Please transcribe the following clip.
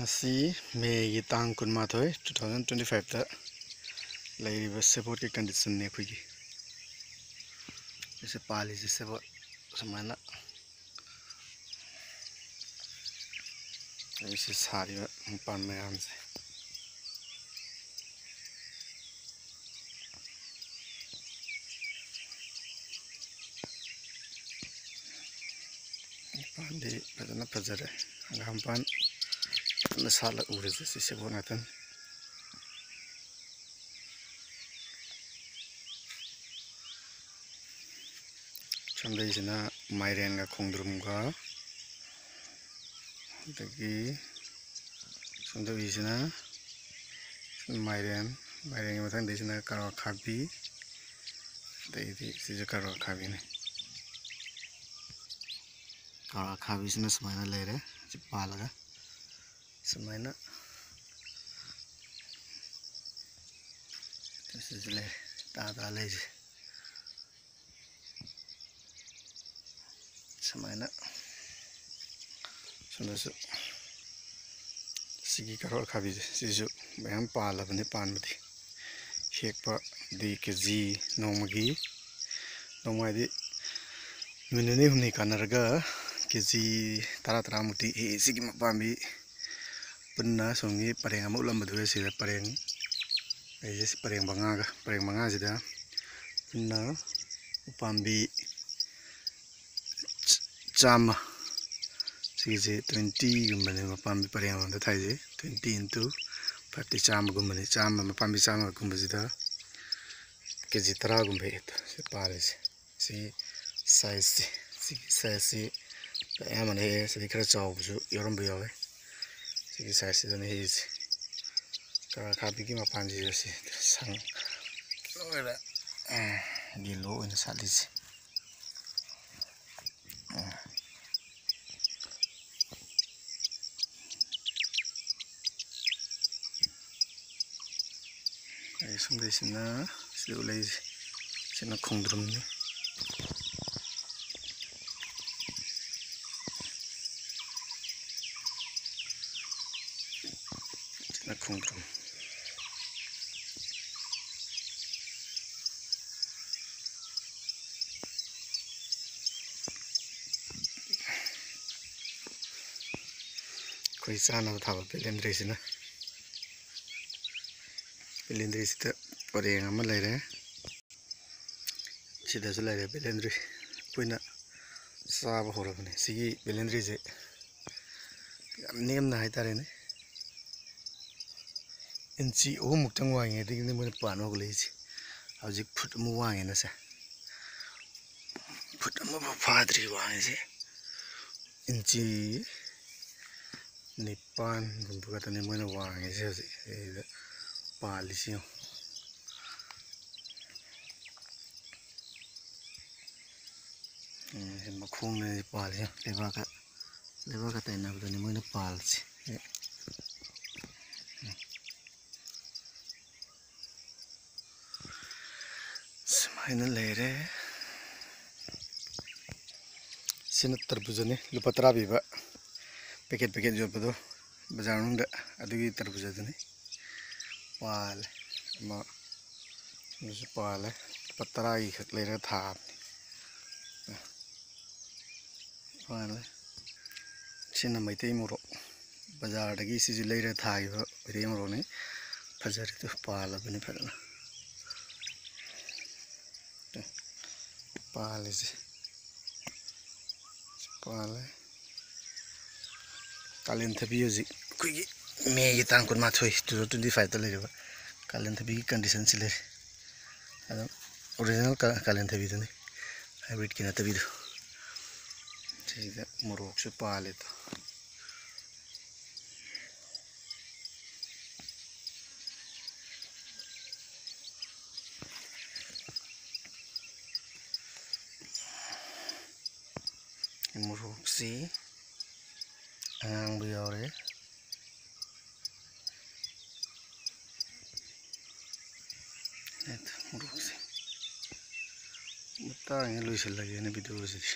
ꯑꯁꯤ ꯃꯦꯒꯤ ꯇꯥꯡ 12 2025ꯗ ꯂꯩꯔꯤꯕ ꯁꯦꯕꯣꯠꯀꯤ ꯀꯟꯗꯤꯁꯟꯅꯤ ꯑꯩꯈꯣꯏꯒꯤ ꯁꯤ ꯄꯥꯜꯂꯤꯁꯤ ꯁꯦꯕꯣꯠ ꯁꯨꯃꯥꯏꯅ ꯑꯩꯁꯤ ꯁꯥꯔꯤꯕ ꯃꯄꯥꯟ ꯃꯌꯥꯝꯁꯦ ꯃꯄꯥꯟꯗꯤ ꯐꯖꯅ ꯐꯖꯔꯦ ꯍꯪꯒꯥꯝꯄꯥꯟ ꯐꯖꯅ ꯁꯥꯠꯂ ꯎꯔꯤꯁꯦ ꯁꯤ ꯁꯦꯕꯣꯠ ꯉꯥꯛꯇꯅꯤ ꯁꯣꯝꯗꯩꯁꯤꯅ ꯃꯥꯏꯔꯦꯟꯒ ꯈꯣꯡꯗ꯭ꯔꯨꯝꯒ ꯑꯗꯒꯤ ꯁꯣꯝꯗꯒꯤꯁꯤꯅ ꯃꯥꯏꯔꯦꯟꯒꯤ ꯃꯊꯪꯗꯩꯁꯤꯅ ꯀꯔꯣꯠ ꯑꯈꯥꯕꯤ ꯑꯗꯩꯗꯤ ꯁꯤꯁꯨ ꯀꯔꯣꯠ ꯑꯈꯥꯕꯤꯅꯤ ꯀꯔꯣꯠ ꯑꯈꯥꯕꯤꯁꯤꯅ ꯁꯨꯃꯥꯏꯅ ꯂꯩꯔꯦ ꯁꯤ ꯄꯥꯜꯂꯒ ꯁꯨꯃꯥꯏꯅ ꯁꯤꯁꯨ ꯂꯩꯔꯦ ꯇꯥ ꯂꯩꯁꯦ ꯁꯨꯃꯥꯏꯅ ꯁꯣꯝꯗꯁꯨ ꯁꯤꯒꯤ ꯀꯔꯣꯠ ꯑꯈꯥꯕꯤꯁꯦ ꯁꯤꯁꯨ ꯃꯌꯥꯝ ꯄꯥꯜꯂꯕꯅꯤ ꯄꯥꯟꯕꯗꯤ ꯍꯦꯛꯄꯗꯤ ꯀꯦꯖꯤ ꯅꯣꯡꯃꯒꯤ ꯅꯣꯡꯃꯗꯤ ꯅꯨꯃꯤꯠ ꯅꯤꯅꯤ ꯍꯨꯝꯅꯤ ꯀꯥꯟꯅꯔꯒ ꯀꯦꯖꯤ 10-10 ꯍꯦꯛꯏ ꯁꯤꯒꯤ ꯃꯄꯥꯝꯕꯤ ꯄꯨꯟꯅ ꯁꯣꯝꯒꯤ ꯄꯔꯦꯡ ꯑꯃ ꯎꯠꯂꯝꯕꯗꯨꯒ ꯁꯤꯗ ꯄꯔꯦꯡ ꯑꯩꯁꯦ ꯄꯔꯦꯡ ꯃꯉꯥꯁꯤꯗ ꯄꯨꯟꯅ ꯎꯄꯥꯝꯕꯤ 100 ꯁꯤꯒꯤꯁꯦ 20ꯒꯨꯝꯕꯅꯦ ꯃꯄꯥꯝꯕꯤ ꯄꯔꯦꯡ ꯑꯃꯗ ꯊꯥꯏꯁꯦ 20 × 50 100ꯒꯨꯝꯕꯅꯤ ꯃꯄꯥꯝꯕꯤ 100ꯒꯨꯝꯕꯁꯤꯗ ꯀꯦꯖꯤ 10ꯒꯨꯝꯕ ꯍꯦꯛꯇ ꯁꯤ ꯄꯥꯜꯂꯤꯁꯦ ꯁꯤ ꯁꯥꯏꯖꯁꯦ ꯁꯤꯒꯤ ꯁꯥꯏꯖꯁꯤ ꯑꯌꯥꯝꯕꯅ ꯍꯦꯛꯑꯦ ꯁꯤꯗꯤ ꯈꯔ ꯆꯥꯎꯕꯁꯨ ꯌꯥꯎꯔꯝꯕ ꯌꯥꯎꯋꯦ ꯁꯤꯒꯤ ꯁꯥꯏꯖꯁꯤꯗꯅ ꯍꯦꯛꯏꯁꯦ ꯀꯔꯣꯠ ꯑꯈꯥꯕꯤꯒꯤ ꯃꯄꯥꯟꯁꯤꯗ ꯁꯤ ꯁꯪ ꯂꯣꯏꯅ ꯌꯦꯜꯂꯣ ꯑꯣꯏꯅ ꯁꯥꯠꯂꯤꯁꯦ ꯁꯣꯝꯗꯩꯁꯤꯅ ꯁꯤꯗ ꯎꯠꯂꯛꯏꯁꯦ ꯁꯤꯅ ꯈꯣꯡꯗ꯭ꯔꯨꯝꯅꯤ ꯁꯤꯅ ꯈꯣꯡꯗ꯭ꯔꯨꯝ ꯑꯩꯈꯣꯏ ꯆꯥꯅꯕ ꯊꯥꯕ ꯕꯦꯂꯦꯟꯗ꯭ꯔꯤꯁꯤꯅ ꯕꯦꯂꯦꯟꯗ꯭ꯔꯤꯁꯤꯗ ꯄꯔꯦꯡ ꯑꯃ ꯂꯩꯔꯦ ꯁꯤꯗꯁꯨ ꯂꯩꯔꯦ ꯕꯦꯂꯦꯟꯗ꯭ꯔꯤ ꯑꯩꯈꯣꯏꯅ ꯆꯥꯕ ꯍꯧꯔꯕꯅꯤ ꯁꯤꯒꯤ ꯕꯦꯂꯦꯟꯗ꯭ꯔꯤꯁꯦ ꯌꯥꯝ ꯅꯦꯝꯅ ꯍꯥꯏꯇꯥꯔꯦꯅꯦ ꯏꯟꯆꯤ 3 ꯃꯨꯛꯇꯪ ꯋꯥꯡꯉꯦꯗꯒꯤꯅꯤ ꯃꯣꯏꯅ ꯄꯥꯟꯕ ꯍꯧꯒꯠꯂꯛꯏꯁꯦ ꯍꯧꯖꯤꯛ ꯐꯨꯠ ꯑꯃ ꯋꯥꯡꯉꯦꯅꯁꯦ ꯐꯨꯠ ꯑꯃꯐꯥꯎ ꯐꯥꯗ꯭ꯔꯤ ꯋꯥꯡꯉꯤꯁꯦ ꯏꯟꯆꯤ 9ꯒꯨꯝꯕ ꯈꯛꯇꯅꯤ ꯃꯣꯏꯅ ꯋꯥꯡꯉꯤꯁꯦ ꯍꯧꯖꯤꯛ ꯁꯤꯗ ꯄꯥꯜꯂꯤꯁꯤ ꯃꯈꯣꯡꯅ ꯄꯥꯜꯂꯤꯁꯦ ꯂꯩꯕꯥꯛꯀ ꯇꯩꯅꯕꯗꯅꯤ ꯃꯣꯏꯅ ꯄꯥꯜꯂꯤꯁꯦ ꯁꯨꯃꯥꯏꯅ ꯂꯩꯔꯦ ꯁꯤꯅ ꯇꯔꯕꯨꯖꯅꯤ ꯂꯨꯄꯥ 10 ꯄꯤꯕ ꯄꯦꯀꯦꯠ ꯌꯣꯠꯄꯗꯣ ꯕꯖꯥꯔ ꯃꯅꯨꯡꯗ ꯑꯗꯨꯒꯤ ꯇꯔꯕꯨꯖꯗꯨꯅꯤ ꯄꯥꯜꯂꯦ ꯑꯃ ꯑꯗꯨꯁꯨ ꯄꯥꯜꯂꯦ ꯂꯨꯄꯥ 10ꯒꯤ ꯈꯛ ꯂꯩꯔꯒ ꯊꯥꯕꯅꯤ ꯄꯥꯜꯂꯦ ꯁꯤꯅ ꯃꯩꯇꯩ ꯃꯣꯔꯣꯛ ꯕꯖꯥꯔꯗꯒꯤ ꯁꯤꯁꯨ ꯂꯩꯔ ꯊꯥꯈꯤꯕ ꯃꯩꯇꯩ ꯃꯣꯔꯣꯛꯅꯤ ꯐꯖꯔꯤꯗꯨ ꯄꯥꯜꯂꯕꯅꯤ ꯐꯖꯅ ꯄꯥꯜꯂꯤꯁꯦ ꯄꯥꯜꯂꯦ ꯀꯥꯂꯦꯟ ꯊꯕꯤ ꯍꯧꯖꯤꯛ ꯑꯩꯈꯣꯏꯒꯤ ꯃꯦꯒꯤ ꯇꯥꯡ 12 2025ꯗ ꯂꯩꯔꯤꯕ ꯀꯥꯂꯦꯟ ꯊꯕꯤꯒꯤ ꯀꯟꯗꯤꯁꯟꯁꯤ ꯂꯩꯔꯤ ꯑꯗꯨꯝ ꯑꯣꯔꯤꯖꯤꯅꯦꯜ ꯀꯥꯂꯦꯟ ꯊꯕꯤꯗꯨꯅꯤ ꯍꯥꯏꯕ꯭ꯔꯤꯠꯀꯤ ꯅꯠꯇꯕꯤꯗꯣ ꯁꯤꯗ ꯃꯣꯔꯣꯛꯁꯨ ꯄꯥꯜꯂꯦꯗꯣ ꯃꯣꯔꯣꯛꯁꯤ ꯑꯉꯥꯡꯕ ꯌꯥꯎꯔꯦ ꯃꯣꯔꯣꯛꯁꯦ ꯃꯇꯥꯡ ꯂꯣꯏꯁꯤꯜꯂꯒꯦꯅ ꯚꯤꯗꯤꯑꯣꯁꯤꯗꯤ